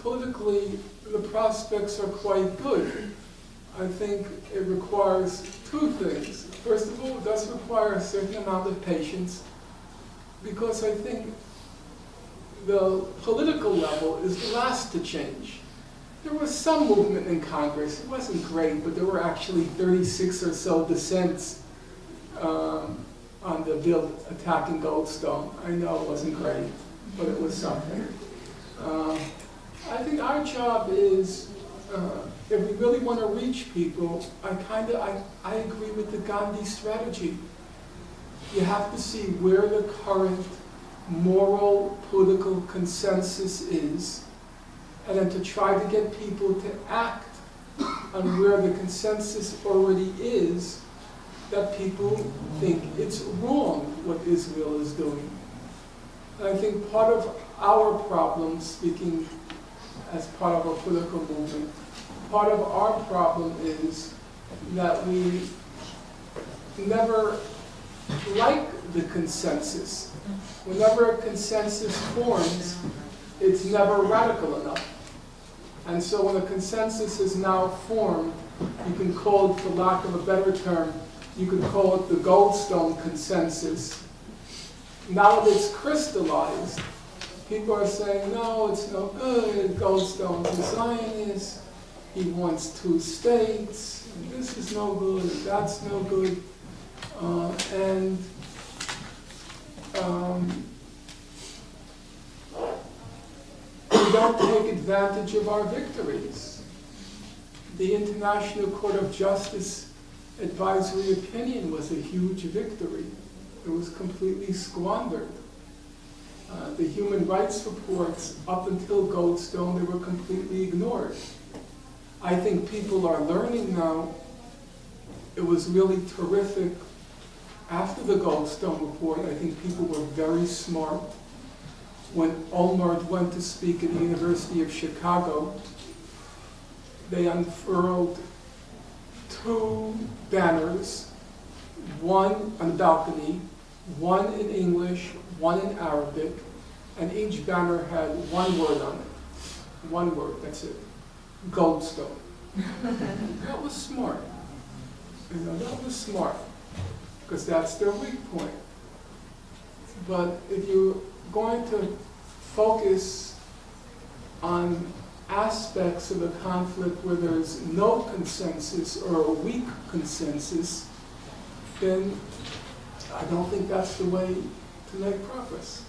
politically, the prospects are quite good. I think it requires two things. First of all, it does require a certain amount of patience, because I think the political level is the last to change. There was some movement in Congress. It wasn't great, but there were actually 36 or so dissents on the bill attacking Goldstone. I know it wasn't great, but it was something. I think our job is, if we really want to reach people, I agree with the Ghandi strategy. You have to see where the current moral political consensus is, and then to try to get people to act on where the consensus already is, that people think it's wrong what Israel is doing. And I think part of our problem, speaking as part of a political movement, part of our problem is that we never like the consensus. Whenever a consensus forms, it's never radical enough. And so when a consensus is now formed, you can call it, for lack of a better term, you could call it the Goldstone consensus. Now that it's crystallized, people are saying, no, it's no good, Goldstone's a Zionist, he wants 2 states, and this is no good, and that's no good. We don't take advantage of our victories. The International Court of Justice advisory opinion was a huge victory. It was completely squandered. The human rights reports, up until Goldstone, they were completely ignored. I think people are learning now. It was really terrific. After the Goldstone report, I think people were very smart. When Olmert went to speak at the University of Chicago, they unfurled 2 banners, one on the balcony, one in English, one in Arabic, and each banner had one word on it. One word, that's it. Goldstone. That was smart. You know, that was smart, because that's their weak point. But if you're going to focus on aspects of the conflict where there's no consensus or a weak consensus, then I don't think that's the way to make progress.